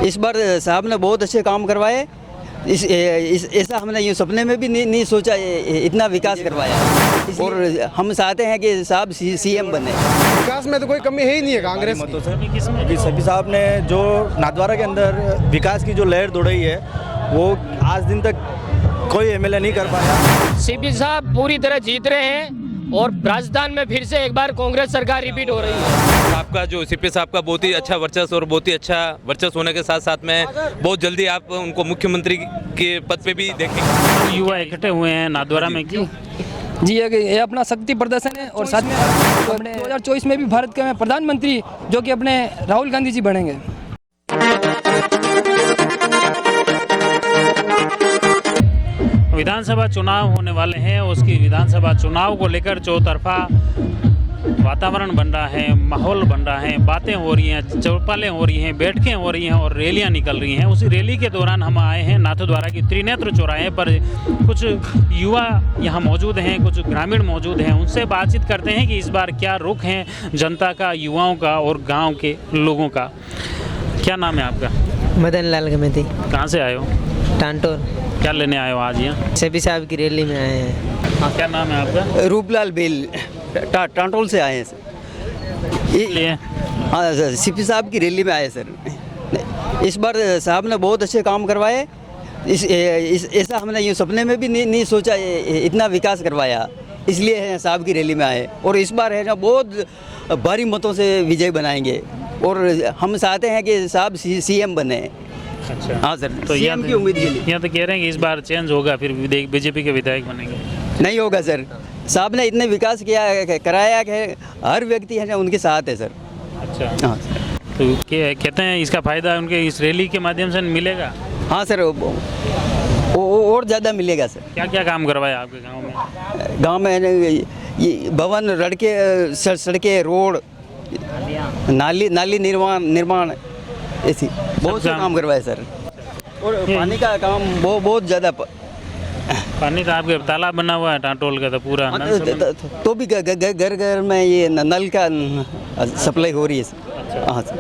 इस बार साहब ने बहुत अच्छे काम करवाए। ऐसा हमने ये सपने में भी नहीं सोचा, इतना विकास करवाया। और हम चाहते हैं कि साहब सीएम बने। विकास में तो कोई कमी है ही नहीं है कांग्रेस की। सीपी साहब ने जो नाथद्वारा के अंदर विकास की जो लहर दौड़ाई है वो आज दिन तक कोई एमएलए नहीं कर पाया। सीपी साहब पूरी तरह जीत रहे हैं और राजस्थान में फिर से एक बार कांग्रेस सरकार रिपीट हो रही है। आपका जो सीपी साहब का बहुत ही अच्छा वर्चस्व और बहुत ही अच्छा वर्चस्व होने के साथ साथ में बहुत जल्दी आप उनको मुख्यमंत्री के पद पे भी देखेंगे। युवा इकट्ठे हुए हैं नाथद्वारा में, क्यों? जी ये अपना शक्ति प्रदर्शन है और साथ में अपने 2024 में भी भारत के प्रधानमंत्री जो कि अपने राहुल गांधी जी बनेंगे। विधानसभा चुनाव होने वाले हैं, उसकी विधानसभा चुनाव को लेकर चौतरफा वातावरण बन रहा है, माहौल बन रहा है, बातें हो रही हैं, चौपालें हो रही हैं, बैठकें हो रही हैं और रैलियां निकल रही हैं। उसी रैली के दौरान हम आए हैं नाथद्वारा की त्रिनेत्र चौराहे पर। कुछ युवा यहाँ मौजूद हैं, कुछ ग्रामीण मौजूद हैं, उनसे बातचीत करते हैं कि इस बार क्या रुख है जनता का, युवाओं का और गाँव के लोगों का। क्या नाम है आपका? मदन लाल गमेती। कहाँ से आए हो? टांटोर। क्या लेने आए हो आज यहाँ? सीपी साहब की रैली में आए हैं। हाँ, क्या नाम है आपका? रूपलाल बेल, टांटोल से आए हैं सर। लिए हाँ सर, सीपी साहब की रैली में आए सर। इस बार साहब ने बहुत अच्छे काम करवाए। ऐसा हमने ये सपने में भी नहीं सोचा, इतना विकास करवाया। इसलिए साहब की रैली में आए और इस बार है ना बहुत भारी मतों से विजय बनाएंगे और हम चाहते हैं कि साहब सीएम बने। अच्छा, हाँ सर, तो सीएम की उम्मीद के लिए। यहाँ तो कह रहे हैं कि इस बार चेंज होगा, फिर बीजेपी के विधायक बनेंगे। नहीं होगा सर, साहब ने इतने विकास किया कराया कि हर व्यक्ति है ना उनके साथ है सर। अच्छा, हाँ तो कहते हैं इसका फायदा उनके इस रैली के माध्यम से मिलेगा। हाँ सर, और ज़्यादा मिलेगा सर। क्या क्या काम करवाया आपके गांव में? गांव में ये भवन, सड़कें, रोड, नाली निर्माण ऐसी बहुत से काम करवाए सर। और पानी का काम बहुत ज़्यादा। पानी का आपके तालाब बना हुआ है टांटोल का, तो पूरा तो भी घर घर में ये नल का सप्लाई हो रही है सर। हाँ सर।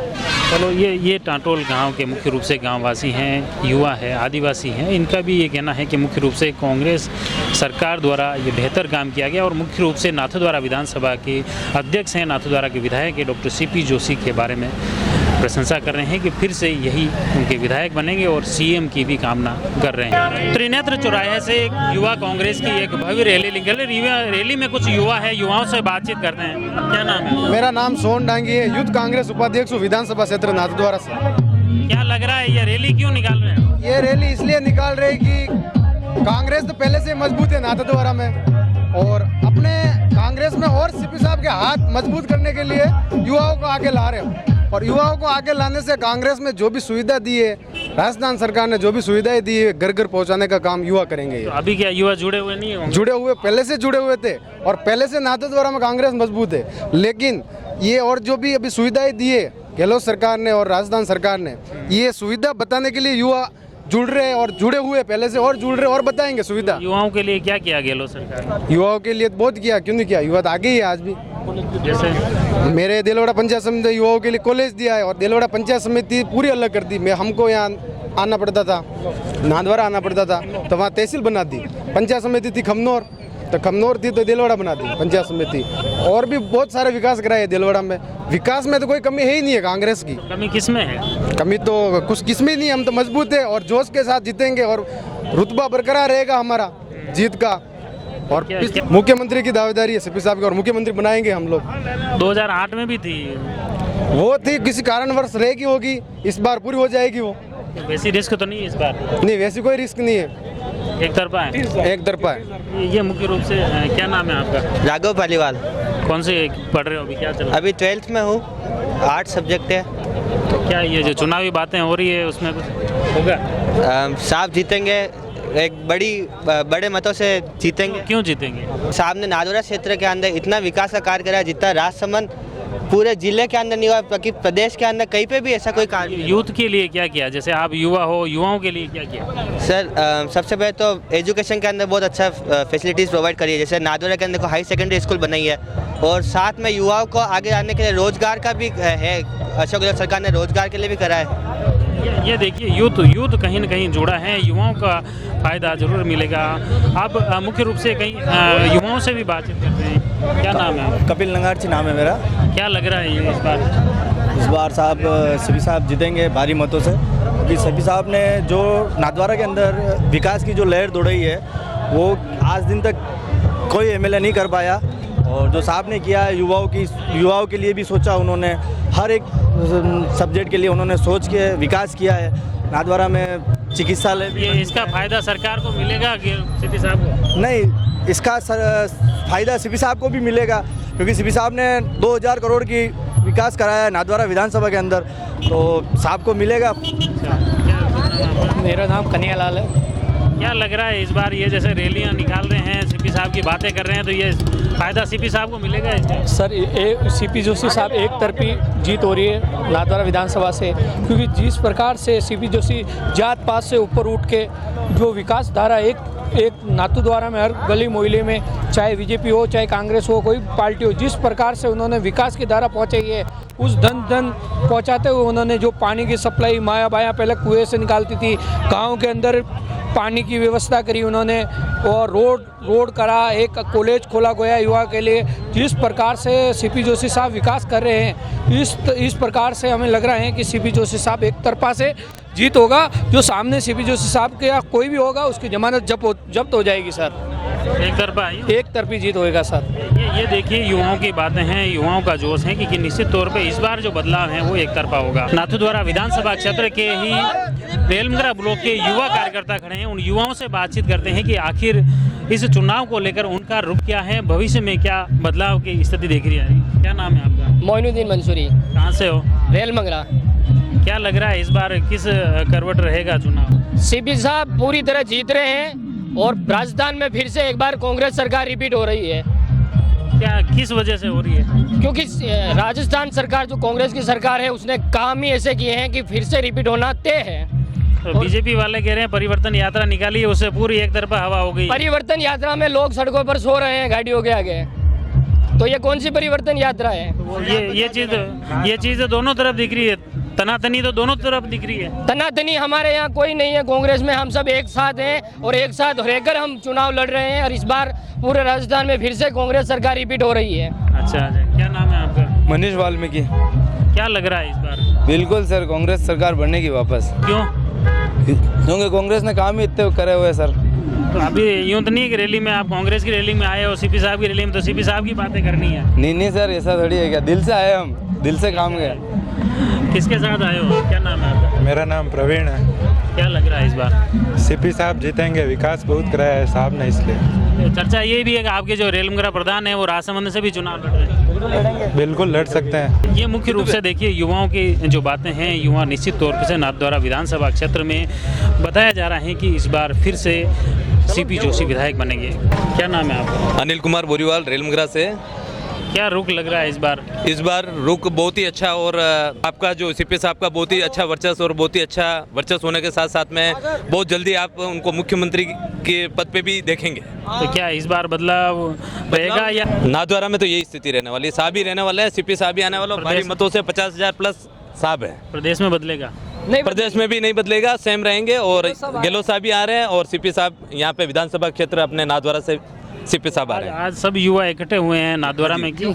चलो, ये टांटोल गांव के मुख्य रूप से गांववासी हैं, युवा है, आदिवासी हैं। इनका भी ये कहना है कि मुख्य रूप से कांग्रेस सरकार द्वारा ये बेहतर काम किया गया और मुख्य रूप से नाथद्वारा विधानसभा के अध्यक्ष हैं, नाथद्वारा के विधायक है डॉक्टर सीपी जोशी के बारे में प्रशंसा कर रहे हैं कि फिर से यही उनके विधायक बनेंगे और सीएम की भी कामना कर रहे हैं। त्रिनेत्र चौराहे से एक युवा कांग्रेस की एक भव्य रैली निकल रही है। रैली में कुछ युवा है, युवाओं से बातचीत करते हैं। क्या नाम है? मेरा नाम सोहन डांगी है, यूथ कांग्रेस उपाध्यक्ष विधानसभा क्षेत्र नाथद्वारा से। क्या लग रहा है ये रैली क्यों निकाल रहे हैं? ये रैली इसलिए निकाल रहे कि कांग्रेस तो पहले से मजबूत है नाथद्वारा में और अपने कांग्रेस में और सीपी साहब के हाथ मजबूत करने के लिए युवाओं को आगे ला रहे हैं। और युवाओं को आगे लाने से कांग्रेस में जो भी सुविधा दी है, राजस्थान सरकार ने जो भी सुविधाएं दी है, घर घर पहुंचाने का काम युवा करेंगे। तो अभी क्या युवा जुड़े हुए नहीं होंगे? जुड़े हुए, पहले से जुड़े हुए थे और पहले से नाथद्वारा में कांग्रेस मजबूत है। लेकिन ये और जो भी अभी सुविधाएं दी है गहलोत सरकार ने और राजस्थान सरकार ने, ये सुविधा बताने के लिए युवा जुड़ रहे हैं और जुड़े हुए पहले से और जुड़ रहे और बताएंगे सुविधा। युवाओं के लिए क्या किया गहलोत सरकार? युवाओं के लिए बहुत किया, क्यों नहीं किया? युवा तो आगे ही है आज भी। जैसे मेरे देलवाड़ा पंचायत समिति युवाओं के लिए कॉलेज दिया है और देलवाड़ा पंचायत समिति पूरी अलग कर दी। मैं हमको यहाँ आना पड़ता था, नाथद्वारा आना पड़ता था, तो वहाँ तहसील बना दी। पंचायत समिति थी खमनौर, तो खमनौर थी तो देलवाड़ा बना दी पंचायत समिति। और भी बहुत सारे विकास कराए देलवाड़ा में। विकास में तो कोई कमी है ही नहीं है कांग्रेस की। कमी किस में है? कमी तो कुछ किसमें नहीं, हम तो मजबूत है और जोश के साथ जीतेंगे और रुतबा बरकरार रहेगा हमारा जीत का। और मुख्यमंत्री की दावेदारी है सीपी साहब की और मुख्यमंत्री बनाएंगे हम लोग। 2008 में भी थी वो थी, किसी कारणवश रहेगी, होगी, इस बार पूरी हो जाएगी वो। वैसी रिस्क तो नहीं है इस बार? नहीं, वैसी कोई रिस्क नहीं है, एक तरफा है। एक तरफा है। ये मुख्य रूप से क्या नाम है आपका? राघव पालीवाल। कौन से पढ़ रहे हो अभी, क्या चल रहा है? अभी 12th में हूँ, 8 सब्जेक्ट है। तो क्या ये जो चुनावी बातें हो रही है उसमें कुछ होगा? साहब जीतेंगे, एक बड़े मतों से जीतेंगे। क्यों जीतेंगे? साहब ने नाथद्वारा क्षेत्र के अंदर इतना विकास का कार्य करा जितना राजसमंद पूरे जिले के अंदर नहीं हुआ, बल्कि प्रदेश के अंदर कहीं पे भी ऐसा कोई कार्य। यूथ के लिए क्या किया? जैसे आप युवा हो, युवाओं के लिए क्या किया? सर सबसे पहले तो एजुकेशन के अंदर बहुत अच्छा फैसिलिटीज़ प्रोवाइड करी है। जैसे नाथद्वारा के अंदर को हाई सेकेंडरी स्कूल बनाई है और साथ में युवाओं को आगे आने के लिए रोजगार का भी है। अशोक गहलोत सरकार ने रोजगार के लिए भी करा है। ये देखिए यूथ कहीं ना कहीं जुड़ा है, युवाओं का फ़ायदा ज़रूर मिलेगा। आप मुख्य रूप से कहीं युवाओं से भी बातचीत करते हैं। क्या नाम है? कपिल नंगारची नाम है मेरा। क्या लग रहा है ये इस बार साहब सीपी साहब जीतेंगे भारी मतों से, क्योंकि सीपी साहब ने जो नाथद्वारा के अंदर विकास की जो लहर दौड़ाई है वो आज दिन तक कोई एमएलए नहीं कर पाया। और जो साहब ने किया है युवाओं के लिए भी सोचा उन्होंने, हर एक सब्जेक्ट के लिए उन्होंने सोच के विकास किया है। नाथद्वारा में चिकित्सालय भी, ये इसका फ़ायदा सरकार को मिलेगा कि सीपी साहब को? नहीं, इसका फ़ायदा सीपी साहब को भी मिलेगा, क्योंकि सीपी साहब ने 2000 करोड़ की विकास कराया है नाथद्वारा विधानसभा के अंदर, तो साहब को मिलेगा। मेरा नाम कन्हैयालाल है। क्या लग रहा है इस बार ये जैसे रैलियां निकाल रहे हैं, सीपी साहब की बातें कर रहे हैं, तो ये फ़ायदा सीपी साहब को मिलेगा इसमें? सर सीपी जोशी साहब एक तरफी जीत हो रही है नाथद्वारा विधानसभा से, क्योंकि जिस प्रकार से सीपी जोशी जात पात से ऊपर उठ के जो विकास धारा एक नाथद्वारा में हर गली मोहल्ले में, चाहे बीजेपी हो चाहे कांग्रेस हो, कोई पार्टी हो, जिस प्रकार से उन्होंने विकास की धारा पहुँचाई है, उस धन पहुँचाते हुए उन्होंने जो पानी की सप्लाई माया बाया पहले कुएं से निकालती थी, गाँव के अंदर पानी की व्यवस्था करी उन्होंने, और रोड करा, एक कॉलेज खोला गया युवा के लिए। जिस प्रकार से सीपी जोशी साहब विकास कर रहे हैं, इस प्रकार से हमें लग रहा है कि सीपी जोशी साहब एक तरफा से जीत होगा। जो सामने सीपी जोशी साहब के या कोई भी होगा उसकी जमानत जब्त हो जाएगी सर। एक तरफी जीत होएगा सर। ये देखिए युवाओं की बातें हैं, युवाओं का जोश है कि निश्चित तौर पे इस बार जो बदलाव है वो एक तरफा होगा। नाथद्वारा विधानसभा क्षेत्र के ही रेलमंगरा ब्लॉक के युवा कार्यकर्ता खड़े हैं, उन युवाओं से बातचीत करते हैं कि आखिर इस चुनाव को लेकर उनका रुख क्या है, भविष्य में क्या बदलाव की स्थिति देख रही है। क्या नाम है आपका? मोइनुद्दीन मंसूरी। कहाँ से हो? रेलमंगरा। क्या लग रहा है इस बार किस करवट रहेगा चुनाव? सीपी साहब पूरी तरह जीत रहे हैं और राजस्थान में फिर से एक बार कांग्रेस सरकार रिपीट हो रही है। क्या किस वजह से हो रही है? क्योंकि राजस्थान सरकार जो कांग्रेस की सरकार है उसने काम ही ऐसे किए हैं कि फिर से रिपीट होना तय है। तो बीजेपी वाले कह रहे हैं परिवर्तन यात्रा निकाली है, उससे पूरी एक तरफा हवा हो गई। परिवर्तन यात्रा में लोग सड़कों पर सो रहे हैं गाड़ियों के आगे, तो ये कौन सी परिवर्तन यात्रा है? ये चीज दोनों तरफ दिख रही है, तनातनी तो दोनों तरफ दिख रही है। तनातनी हमारे यहाँ कोई नहीं है, कांग्रेस में हम सब एक साथ हैं और एक साथ रहकर हम चुनाव लड़ रहे हैं, और इस बार पूरे राजस्थान में फिर से कांग्रेस सरकार रिपीट हो रही है। अच्छा, क्या नाम है आपका? मनीष वाल्मीकि। क्या लग रहा है इस बार? बिल्कुल सर, कांग्रेस सरकार बढ़ने की वापस। क्यों? क्योंकि कांग्रेस ने काम ही इतने करे हुए सर। तो अभी यूं तो नहीं कि रैली में आप कांग्रेस की रैली में आए हो, सीपी साहब की रैली में, तो सीपी साहब की बातें करनी है। नहीं सर, ऐसा थोड़ी है, क्या दिल से आए हम, दिल से काम गए। किसके साथ आए हो? क्या नाम है आपका? मेरा नाम प्रवीण है। क्या लग रहा है इस बार? सीपी साहब जीतेंगे, विकास बहुत कराया है साहब ने, इसलिए। चर्चा ये भी है कि आपके जो रेलमंगरा प्रधान है वो राजसमंद से भी चुनाव लड़ रहे हैं। बिल्कुल लड़ सकते हैं। ये मुख्य रूप से देखिए युवाओं की जो बातें हैं, युवा निश्चित तौर से नाथद्वारा विधानसभा क्षेत्र में बताया जा रहा है कि इस बार फिर से सीपी जोशी विधायक बनेंगे। क्या नाम है आपका? अनिल कुमार बोरीवाल, रेलमंगरा से। क्या रुख लग रहा है इस बार? इस बार रुख बहुत ही अच्छा, और आपका जो सीपी साहब का बहुत ही अच्छा वर्चस्व, और बहुत ही अच्छा वर्चस्व होने के साथ साथ में बहुत जल्दी आप उनको मुख्यमंत्री के पद पे भी देखेंगे। तो क्या इस बार बदलाव रहेगा या? नाथद्वारा में तो यही स्थिति रहने वाली है, साहब ही रहने वाला है, सीपी साहब ही आने वाला है, भारी मतों से 50,000 प्लस साहब है। प्रदेश में बदलेगा? नहीं, प्रदेश में भी नहीं बदलेगा, सेम रहेंगे, और गहलोत साहब भी आ रहे हैं, और सीपी साहब यहाँ पे विधानसभा क्षेत्र अपने नाथद्वारा से सीपी साहब आ रहे हैं। आज सब युवा इकट्ठे हुए हैं नाथद्वारा में, क्यों?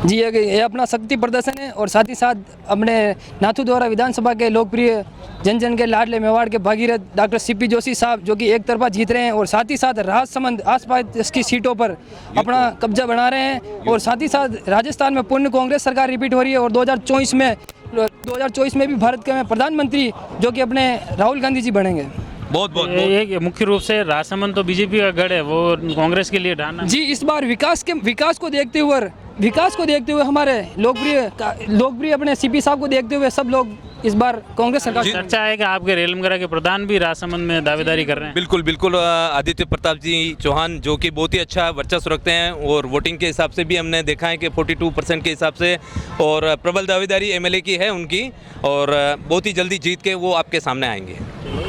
जी ये अपना शक्ति प्रदर्शन है, और साथ ही साथ अपने नाथद्वारा विधानसभा के लोकप्रिय जन जन के लाडले मेवाड़ के भागीरथ डॉक्टर सीपी जोशी साहब जो कि एक तरफा जीत रहे हैं, और साथ ही साथ राजसमंद आसपास की सीटों पर अपना कब्जा बना रहे हैं, और साथ ही साथ राजस्थान में पूर्ण कांग्रेस सरकार रिपीट हो रही है, और 2024 में भी भारत के प्रधानमंत्री जो कि अपने राहुल गांधी जी बनेंगे। बहुत ये मुख्य रूप से राजसमंद तो बीजेपी का गढ़ है, वो कांग्रेस के लिए ढाना। जी इस बार विकास को देखते हुए हमारे लोकप्रिय अपने सीपी साहब को देखते हुए सब लोग इस बार कांग्रेस सरकार। चर्चा है कि आपके रेलमंगरा के प्रधान भी राजसमंद में दावेदारी कर रहे हैं। बिल्कुल आदित्य प्रताप जी चौहान जो कि बहुत ही अच्छा वर्चस्व रखते हैं, और वोटिंग के हिसाब से भी हमने देखा है कि 42% के हिसाब से, और प्रबल दावेदारी एमएलए की है उनकी, और बहुत ही जल्दी जीत के वो आपके सामने आएंगे।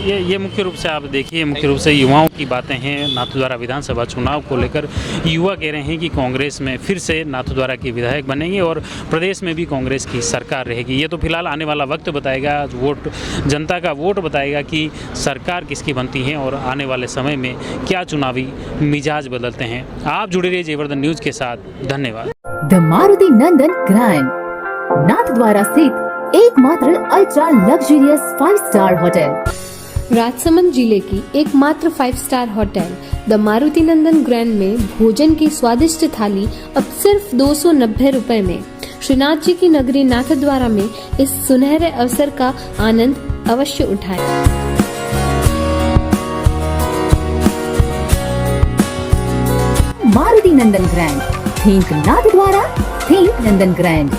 ये मुख्य रूप से आप देखिए, मुख्य रूप से युवाओं की बातें हैं। नाथद्वारा विधानसभा चुनाव को लेकर युवा कह रहे हैं कि कांग्रेस में फिर से नाथद्वारा की विधायक बनेंगे और प्रदेश में भी कांग्रेस की सरकार रहेगी। ये तो फिलहाल आने वाला वक्त बताएगा, वोट जनता का वोट बताएगा कि सरकार किसकी बनती है और आने वाले समय में क्या चुनावी मिजाज बदलते हैं। आप जुड़े रहिए जयवर्धन न्यूज़ के साथ। धन्यवाद। The Maruti Nandan grand, Nathdwara स्थित एकमात्र ultra luxurious 5 star hotel. Rajsamand जिले की एकमात्र 5 star hotel the Maruti Nandan grand में भोजन की स्वादिष्ट थाली अब सिर्फ 290 रुपए में। श्रीनाथ जी की नगरी नाथद्वारा में इस सुनहरे अवसर का आनंद अवश्य उठाएं। मारुति नंदन ग्रैंड, थिंक नाथद्वारा, थिंक नंदन ग्रैंड।